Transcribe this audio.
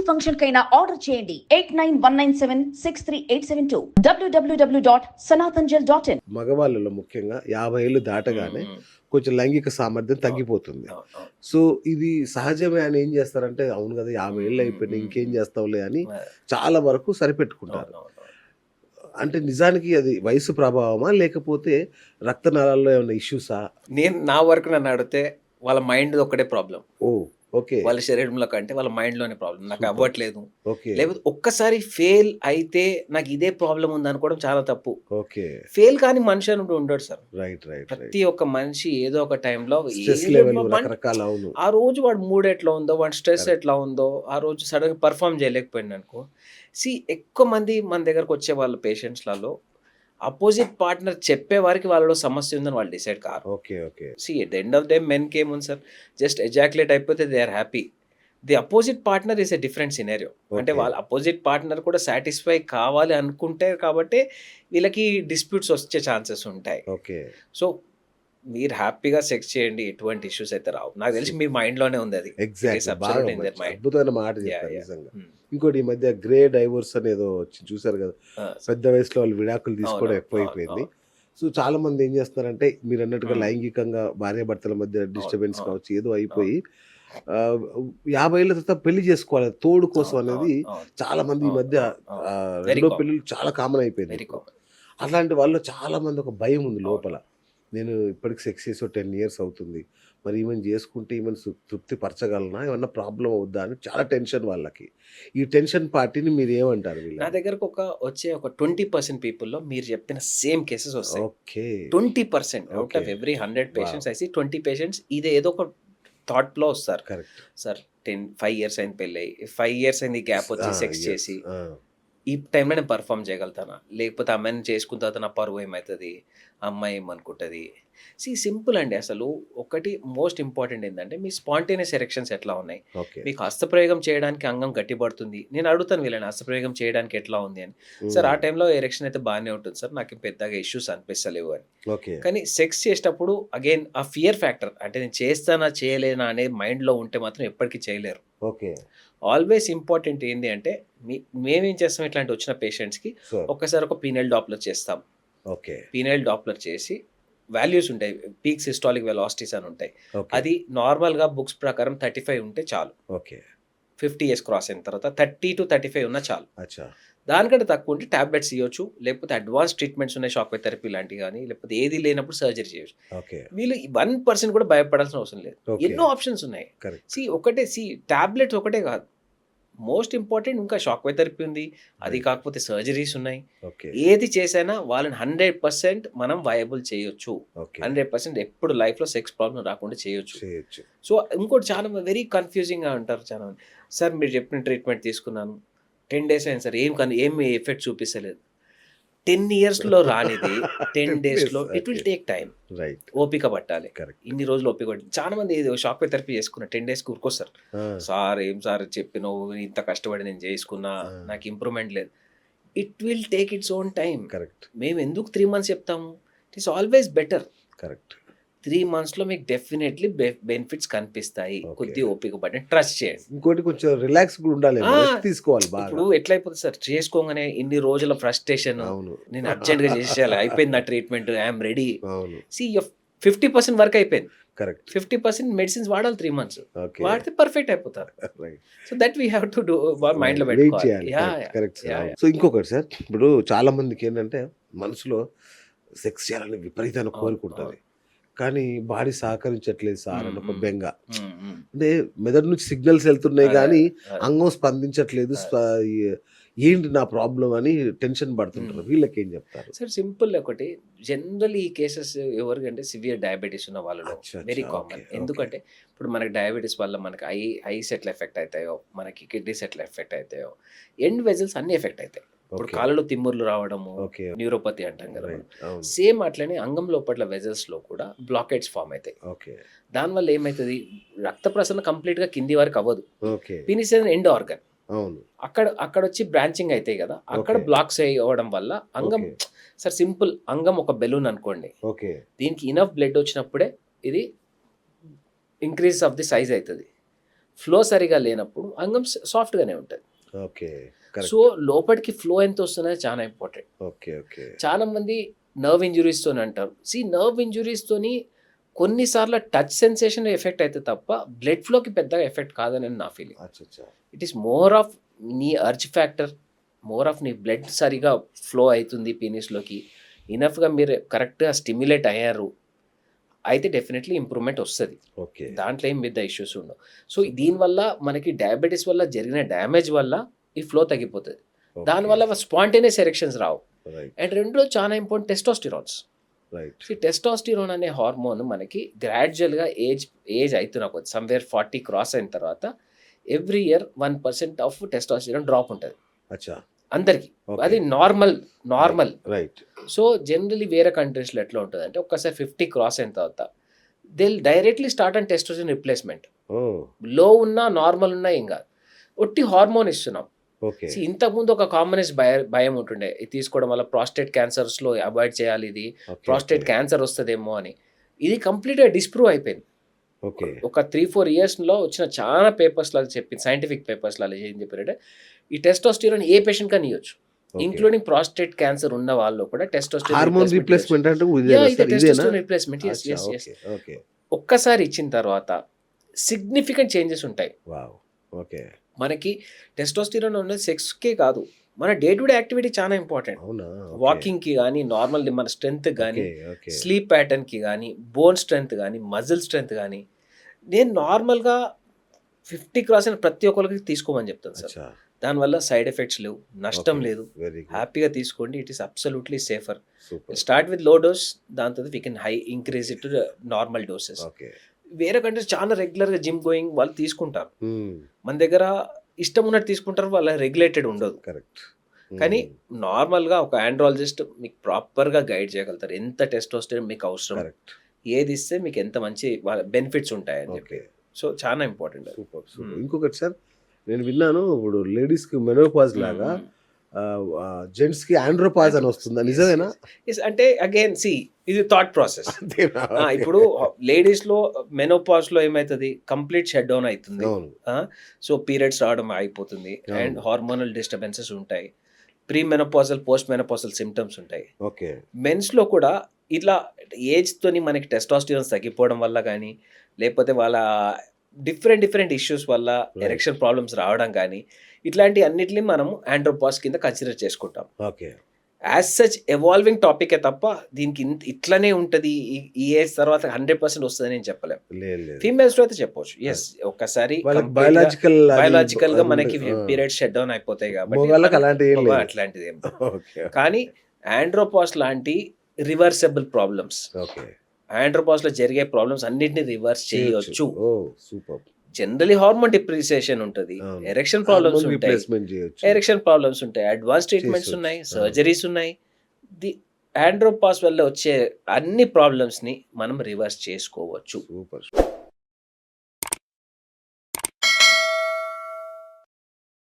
Function కైనా order చేయండి 8919763872 www.sanatanjal.in. మగవాళ్ళలో ముఖ్యంగా 50 ఏళ్ళు దాటగానే కొంచెం లైంగిక సామర్థ్యం తగ్గిపోతుంది. సో ఇది సహజమే అని ఏం చేస్తారంటే, అవును కదా 50 ఏళ్ళు అయిపోయినాయి ఇంకేం చేస్తావులే అని చాలా వరకు సరిపెట్టుకుంటారు. అంటే నిజానికి అది వయసు ప్రభావమా, లేకపోతే రక్తనాళాల్లో ఏమైనా ఇష్యూసా? నా వరకు నన్ను అడిగితే వాళ్ళ మైండ్ ఒకటే ప్రాబ్లం. ఓ ఓకే. వాళ్ళ శరీరంలో కంటే వాళ్ళ మైండ్లోనే ప్రాబ్లం. నాకు అవ్వట్లేదు, ఓకే. లేకపోతే ఒక్కసారి ఫెయిల్ అయితే నాకు ఇదే ప్రాబ్లం ఉంది అనుకోవడం చాలా తప్పు. ఓకే. ఫెయిల్ కాని మనిషి అని ఉండడు సార్. Right right. ప్రతి ఒక్క మనిషి ఏదో ఒక టైంలో స్ట్రెస్ లెవెల్ రకరకాల, అవును. ఆ రోజు వాడు మూడ్ ఎట్లా ఉందో, వాడి స్ట్రెస్ ఎట్లా ఉందో, ఆ రోజు సడన్గా పర్ఫామ్ చేయలేకపోయింది అనుకో. ఎక్కువ మంది మన దగ్గరకు వచ్చే వాళ్ళ పేషెంట్స్లలో అపోజిట్ పార్ట్నర్ చెప్పే వారికి వాళ్ళలో సమస్య ఉందని వాళ్ళు డిసైడ్ కారు. Okay okay. At the end of day మెన్కి ఏముంది సార్, జస్ట్ ఎజాక్యులేట్ అయిపోతే they are happy. The opposite partner is a different scenario. అంటే వాళ్ళ అపోజిట్ పార్ట్నర్ కూడా సాటిస్ఫై కావాలి అనుకుంటే కాబట్టి వీళ్ళకి డిస్ప్యూట్స్ వచ్చే ఛాన్సెస్ ఉంటాయి. ఓకే. సో మీరు హ్యాపీగా సెక్స్ చేయండి, ఎటువంటి ఇష్యూస్ అయితే రావు. నాకు తెలిసి మీ మైండ్లోనే ఉంది అది. అద్భుతమైన మాట చెప్పారు నిజంగా. ఇంకోటి ఈ మధ్య గ్రే డైవోర్స్ అనేది చూసారు కదా, పెద్ద వయసులో వాళ్ళు విడాకులు తీసుకోవడం ఎక్కువైపోయింది. సో చాలా మంది ఏం చేస్తున్నారంటే, మీరు అన్నట్టుగా లైంగికంగా భార్యాభర్తల మధ్య డిస్టర్బెన్స్ కావచ్చు ఏదో అయిపోయి 50 ఏళ్ళ తర్వాత పెళ్లి చేసుకోవాలి తోడు కోసం అనేది చాలా మంది ఈ మధ్య రెండో పెళ్లి చాలా కామన్ అయిపోయింది. అట్లాంటి వాళ్ళు చాలా మంది ఒక భయం ఉంది లోపల, నేను ఇప్పటికి సెక్స్ చేసి 10 years అవుతుంది, మరి ఈమెను చేసుకుంటే ఈమెను తృప్తి పరచగలనా, ఏమన్నా ప్రాబ్లం అవుద్దా అని చాలా టెన్షన్ వాళ్ళకి. ఈ టెన్షన్ పార్టీని మీరు ఏమంటారు? నా దగ్గరకు వచ్చే ఒక 20% పీపుల్లో మీరు చెప్పిన సేమ్ కేసెస్ వస్తాయి. Okay. 20% out of every 100 patients అయితే 20 పేషెంట్స్ ఇదే ఏదో ఒక థాట్లో వస్తారు. కరెక్ట్ సార్ 5 years అయింది పెళ్ళి, 5 years అయింది గ్యాప్ వచ్చి సెక్స్ చేసి, ఈ టైంలో నేను పర్ఫామ్ చేయగలుగుతానా, లేకపోతే అమ్మాయిని చేసుకున్న తర్వాత నా పరువు ఏమవుతుంది, అమ్మాయి ఏమనుకుంటుంది. సింపుల్ అండి. అసలు ఒకటి మోస్ట్ ఇంపార్టెంట్ ఏంటంటే, మీ స్పాంటేనియస్ ఎరెక్షన్స్ ఎట్లా ఉన్నాయి, మీకు హస్తప్రయోగం చేయడానికి అంగం గట్టిపడుతుంది. నేను అడుగుతాను వీళ్ళని హస్తప్రయోగం చేయడానికి ఎట్లా ఉంది అని. సార్ ఆ టైంలో ఎరెక్షన్ అయితే బాగానే ఉంటుంది సార్, నాకు పెద్దగా ఇష్యూస్ అనిపిస్తలేవు అని. కానీ సెక్స్ చేసేటప్పుడు అగైన్ ఆ ఫియర్ ఫ్యాక్టర్, అంటే నేను చేస్తానా చేయలేనా అనే మైండ్లో ఉంటే మాత్రం ఎప్పటికీ చేయలేరు. ఓకే. ఆల్వేస్ ఇంపార్టెంట్ ఏంటి అంటే, మేమేం చేస్తాం ఇట్లాంటి వచ్చిన పేషెంట్స్కి ఒక్కసారి ఒక పీనల్ డాప్లర్ చేస్తాం. ఓకే. పీనల్ డాప్లర్ చేసి వాల్యూస్ ఉంటాయి, పీక్ సిస్టాలిక్ వెలాసిటీస్ అని ఉంటాయి. అది నార్మల్గా బుక్స్ ప్రకారం 35 ఉంటే చాలు. ఓకే. 50 years క్రాస్ అయిన తర్వాత 30 to 35 ఉన్నా చాలు. దానికంటే తక్కువ ఉంటే టాబ్లెట్స్ ఇవ్వచ్చు, లేకపోతే అడ్వాన్స్ ట్రీట్మెంట్స్ ఉన్నాయి, షాక్ థెరపీ లాంటివి కానీ, లేకపోతే ఏది లేనప్పుడు సర్జరీ చేయొచ్చు. వీళ్ళు 1% కూడా భయపడాల్సిన అవసరం లేదు, ఎన్నో ఆప్షన్స్ ఉన్నాయి. టాబ్లెట్స్ ఒకటే కాదు, మోస్ట్ ఇంపార్టెంట్ ఇంకా షాక్ థెరపీ ఉంది, అది కాకపోతే సర్జరీస్ ఉన్నాయి. ఏది చేసైనా వాళ్ళని 100% మనం వయబుల్ చేయొచ్చు. 100% ఎప్పుడు లైఫ్లో సెక్స్ ప్రాబ్లం రాకుండా చేయొచ్చు. సో ఇంకోటి చాలా వెరీ కన్ఫ్యూజింగ్గా ఉంటారు చాలా మంది. సార్ మీరు చెప్పిన ట్రీట్మెంట్ తీసుకున్నాను, 10 days అయింది సార్, ఏమి ఎఫెక్ట్ చూపిస్తలేదు. 10 yearsలో రానిది 10 daysలో ఇట్ విల్ టేక్ టైం. ఓపిక పట్టాలి, ఇన్ని రోజులు ఓపిక పట్టాలి. చాలా మంది షాక్ థెరపీ చేసుకున్నా 10 days కూరుకొస్తారు. సార్ ఏం సార్ చెప్పినావు, ఇంత కష్టపడి నేను చేసుకున్నా, నాకు ఇంప్రూవ్మెంట్ లేదు. It will take its own time. మేము ఎందుకు 3 months చెప్తాము? It is always better. 3 monthsలో మీకు డెఫినెట్లీ బెనిఫిట్స్ కనిపిస్తాయి. కొద్దిగా ఓపిక పట్టి ట్రస్ట్ చేయండి. ఇంకోటి కొంచెం రిలాక్స్ కూడా ఉండాలి, తీసుకోవాలి. ఇప్పుడు ఎట్లయిపోతుంది సార్, చేసుకోగానే ఇన్ని రోజుల ఫ్రస్ట్రేషన్, నేను అర్జెంట్గా చేసేయాలి, అయిపోయింది నా ట్రీట్మెంట్, ఐఎమ్ రెడీ. 50% వర్క్ అయిపోయింది, 50% మెడిసిన్స్ వాడాలి 3 months, వాడితే పర్ఫెక్ట్ అయిపోతారు. So that we have to do, mind లో పెట్టుకోవాలి. సో ఇంకొకటి సార్, ఇప్పుడు చాలా మందికి ఏంటంటే మనసులో సెక్స్ చేయాలని విపరీతమైన కోరుకుంటుంది, కానీ బాడీ సహకరించట్లేదు సార్ అని ఒక బెంగ. అంటే మెదడు నుంచి సిగ్నల్స్ వెళ్తున్నాయి కానీ అంగం స్పందించట్లేదు, ఏంటి నా ప్రాబ్లం అని టెన్షన్ పడుతుంటారు. వీళ్ళకి ఏం చెప్తారు సార్? సింపుల్ ఒకటి, జనరల్ ఈ కేసెస్ ఎవరికంటే సివియర్ డయాబెటీస్ ఉన్న వాళ్ళలో వెరీ కామన్. ఎందుకంటే ఇప్పుడు మనకి డయాబెటీస్ వల్ల మనకి ఐస్ ఎట్లా ఎఫెక్ట్ అవుతాయో, మనకి కిడ్నీస్ ఎట్లా ఎఫెక్ట్ అవుతాయో, ఎండ్ వెజల్స్ అన్ని ఎఫెక్ట్ అవుతాయి. ఇప్పుడు కాళ్ళలో తిమ్ముర్లు రావడము, న్యూరోపతి అంటాం కదా, సేమ్ అట్లనే అంగం లోపల వెజల్స్ లో కూడా బ్లాకేట్స్ ఫామ్ అవుతాయి. దానివల్ల ఏమవుతుంది, రక్త ప్రసరణ కంప్లీట్ గా కింది వరకు అవ్వదు. పీనిస్ ఎండ్ ఆర్గన్, అక్కడ వచ్చి బ్రాంచింగ్ అవుతాయి కదా, అక్కడ బ్లాక్స్ అవ్వడం వల్ల అంగం, సార్ సింపుల్, అంగం ఒక బెలూన్ అనుకోండి, దీనికి ఇనఫ్ బ్లడ్ వచ్చినప్పుడే ఇది ఇంక్రీజ్ ఆఫ్ ది సైజ్ అవుతుంది. ఫ్లో సరిగా లేనప్పుడు అంగం సాఫ్ట్గానే ఉంటుంది. ఓకే. సో లోపలికి ఫ్లో ఎంత వస్తున్నది చాలా ఇంపార్టెంట్. ఓకే. ఓకే. చాలా మంది నర్వ్ ఇంజురీస్తో అంటారు. నర్వ్ ఇంజురీస్తోని కొన్నిసార్లు టచ్ సెన్సేషన్ ఎఫెక్ట్ అయితే తప్ప బ్లడ్ ఫ్లోకి పెద్దగా ఎఫెక్ట్ కాదని నా feeling. It is more of నీ అర్జ్ ఫ్యాక్టర్, మోర్ ఆఫ్ నీ బ్లడ్ సరిగా ఫ్లో అవుతుంది పీనిస్లోకి, ఇనఫ్గా మీరు కరెక్ట్గా స్టిమ్యులేట్ అయ్యారు అయితే డెఫినెట్లీ ఇంప్రూవ్మెంట్ వస్తుంది. ఓకే. దాంట్లో ఏం పెద్ద ఇష్యూస్ ఉండవు. సో దీనివల్ల మనకి డయాబెటీస్ వల్ల జరిగిన డ్యామేజ్ వల్ల ఈ ఫ్లో తగ్గిపోతుంది. దానివల్ల స్పాంటేనియస్ ఎరెక్షన్స్ రావు. అండ్ రెండో చాలా ఇంపార్టెంట్ టెస్టోస్టిరాన్స్. టెస్టోస్టిరోన్ అనే హార్మోన్ మనకి గ్రాడ్యువల్గా ఏజ్ అవుతున్న కొద్ది సమ్వేర్ 40 క్రాస్ అయిన తర్వాత every year 1% of testosterone drop ఉంటుంది అందరికి. అది నార్మల్. రైట్. సో జనరలీ వేరే కంట్రీస్లో ఎట్లా ఉంటుంది అంటే ఒక్కసారి 50 క్రాస్ అయిన తర్వాత they directly start and testosterone replacement. లో ఉన్నా నార్మల్ ఉన్నా ఏం కాదు, ఒట్టి హార్మోన్ ఇస్తున్నాం. ఇంతకుముందు ఒక కామనెస్ భయం ఉంటుండే, ఇది తీసుకోవడం వల్ల ప్రాస్టేట్ క్యాన్సర్స్లో అవాయిడ్ చేయాలి, ఇది ప్రాస్టేట్ క్యాన్సర్ వస్తుందేమో అని. ఇది కంప్లీట్గా డిస్ప్రూవ్ అయిపోయింది. ఒక 3-4 ఇయర్స్లో వచ్చిన చాలా పేపర్స్లో చెప్పింది, సైంటిఫిక్ పేపర్స్లో ఏం చెప్పారంటే ఈ టెస్టోస్టిరోన్ ఏ పేషెంట్ కానీ ఇవ్వచ్చు, ఇంక్లూడింగ్ ప్రాస్టేట్ క్యాన్సర్ ఉన్న వాళ్ళు కూడా టెస్టోస్టిరోన్ రిప్లేస్మెంట్. ఒక్కసారి ఇచ్చిన తర్వాత సిగ్నిఫికెంట్ చేంజెస్ ఉంటాయి. మనకి టెస్టోస్టిరోన్ ఉన్నది సెక్స్కే కాదు, మన డే టు డే యాక్టివిటీ చాలా ఇంపార్టెంట్. వాకింగ్కి కానీ, నార్మల్ మన స్ట్రెంగ్త్ కానీ, స్లీప్ ప్యాటర్న్కి కానీ, బోన్ స్ట్రెంగ్త్ కానీ, మజిల్ స్ట్రెంగ్త్ కానీ. నేను నార్మల్గా 50 క్రాస్ అయిన ప్రతి ఒక్కరికి తీసుకోమని చెప్తాను సార్. దానివల్ల సైడ్ ఎఫెక్ట్స్ లేవు, నష్టం లేదు, హ్యాపీగా తీసుకోండి. It is absolutely safer. Start with low dose, దాని తర్వాత we can increase it to normal doses. వేరే కంట్రీస్ చాలా రెగ్యులర్గా జిమ్ గోయింగ్ వాళ్ళు తీసుకుంటారు, మన దగ్గర ఇష్టం ఉన్నట్టు తీసుకుంటారు, వాళ్ళ రెగ్యులేటెడ్ ఉండదు. కానీ నార్మల్గా ఒక ఆండ్రాలజిస్ట్ మీకు ప్రాపర్గా గైడ్ చేయగలుగుతారు ఎంత టెస్టోస్టెరాన్ మీకు అవసరం, ఏది ఇస్తే మీకు ఎంత మంచి బెనిఫిట్స్ ఉంటాయని చెప్పి. సో చాలా ఇంపార్టెంట్. ఇంకొకటి సార్, నేను విన్నాను ఇప్పుడు లేడీస్కి మెనోపాజ్ లాగా జెంట్స్కి ఆండ్రోపాజ్ అని వస్తుందా, నిజమేనా? అంటే అగైన్ ఇది థాట్ ప్రాసెస్. ఇప్పుడు లేడీస్లో మెనోపాజ్లో ఏమవుతుంది, కంప్లీట్ షట్ డౌన్ అవుతుంది. సో పీరియడ్స్ రావడం అయిపోతుంది అండ్ హార్మోనల్ డిస్టర్బెన్సెస్ ఉంటాయి, pre menopausal post menopausal symptoms ఉంటాయి. మెన్స్లో కూడా ఇట్లా ఏజ్తోని మనకి టెస్టోస్టిరోన్ తగ్గిపోవడం వల్ల కానీ, లేకపోతే వాళ్ళ డిఫరెంట్ ఇష్యూస్ వల్ల ఎరెక్షన్ ప్రాబ్లమ్స్ రావడం కానీ, ఇట్లాంటి అన్నిటిని మనం ఆండ్రోపాజ్ కింద కన్సిడర్ చేసుకుంటాం. యాజ్ సచ్ ఎవాల్వింగ్ టాపికే తప్ప దీనికి ఇట్లనే ఉంటుంది ఈ ఏజ్ తర్వాత 100% వస్తుంది నేను చెప్పలేము. ఫీమేల్స్ లో అయితే చెప్పవచ్చు, ఎస్ ఒక్కసారి బయాలజికల్ గా మనకి పీరియడ్ షట్ డౌన్ అయిపోతాయి కాబట్టి అట్లాంటిది ఏం. కానీ ఆండ్రోపాజ్ లాంటి రివర్సబుల్ ప్రాబ్లమ్స్, ఆండ్రోపాజ్ లో జరిగే ప్రాబ్లమ్స్ అన్నిటిని రివర్స్ చేయొచ్చు. జనరలీ హార్మోన్ డిప్రిసియేషన్ ఉంటుంది, ఎరెక్షన్ ప్రాబ్లమ్స్ ఉంటాయి, అడ్వాన్స్ ట్రీట్మెంట్స్ ఉన్నాయి, సర్జరీస్ ఉన్నాయి. ది ఆండ్రోపాజ్ వల్ల వచ్చే అన్ని ప్రాబ్లమ్స్ ని మనం రివర్స్ చేసుకోవచ్చు.